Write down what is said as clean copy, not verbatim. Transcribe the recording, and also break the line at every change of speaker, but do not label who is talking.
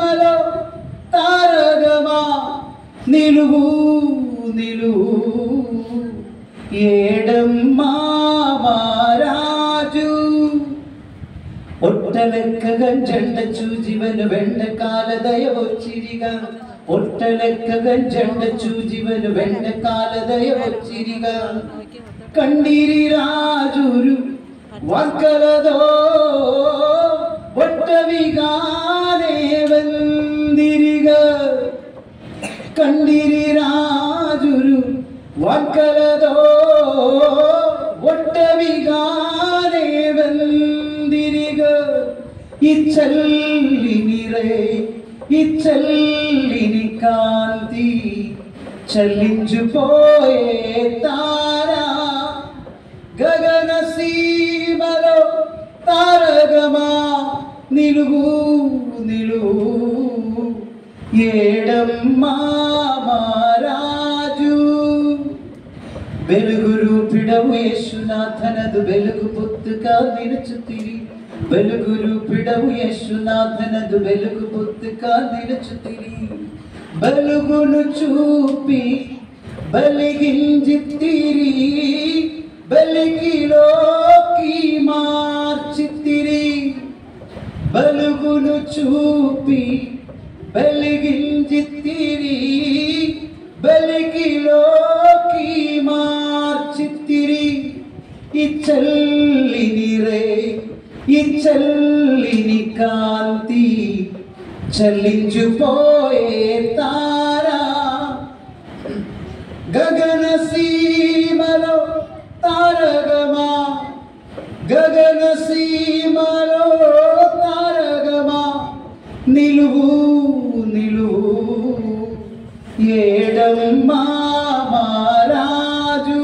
సీమలో తారగమా నిలువు నిలువు ఏడమ్మా మారాజు ఒట్టలెక్కగా జెండ చూజివను వెండకాల దయ వచ్చిరిగా ఒట్టలెక్కగా జెండ చూజివను వెండకాల దయ వచ్చిరిగా కండిరి రాజులు వంకలదో ఒట్టవిగానే వందిరిగా కండిరి రాజులు వంకలదో ఒట్టవిగానే వందిరిగా ఇచ్చల్లిని రే ఇచ్చల్లిని కాంతి చల్లించుపోయే తారా గగన సీమలో తారగమా నిలువు నిలువు ఏడమ్మా మారాజు వెలుగు రూపిడవు యేసునాథనదు వెలుగు పొత్తుగా నిలుచుతిరి వెలుగు రూపిడవు యేసునాథనదు వెలుగు పొత్తుగా నిలుచుతిరి వెలుగును చూపి వెలిగించితిరి వెలిగిలోకి మార్చితిరి వెలుగును చూపి వెలిగించితిరి వెలిగిలోకి మార్చితిరి ఇచ్చల్లిని రే ఇచ్చల్లిని కాంతి చల్లించుపోయే తారా గగన సీమలో తారగమా గగన సీమలో తారగమా నిలువు నిలువు ఏడమ్మా మారాజు.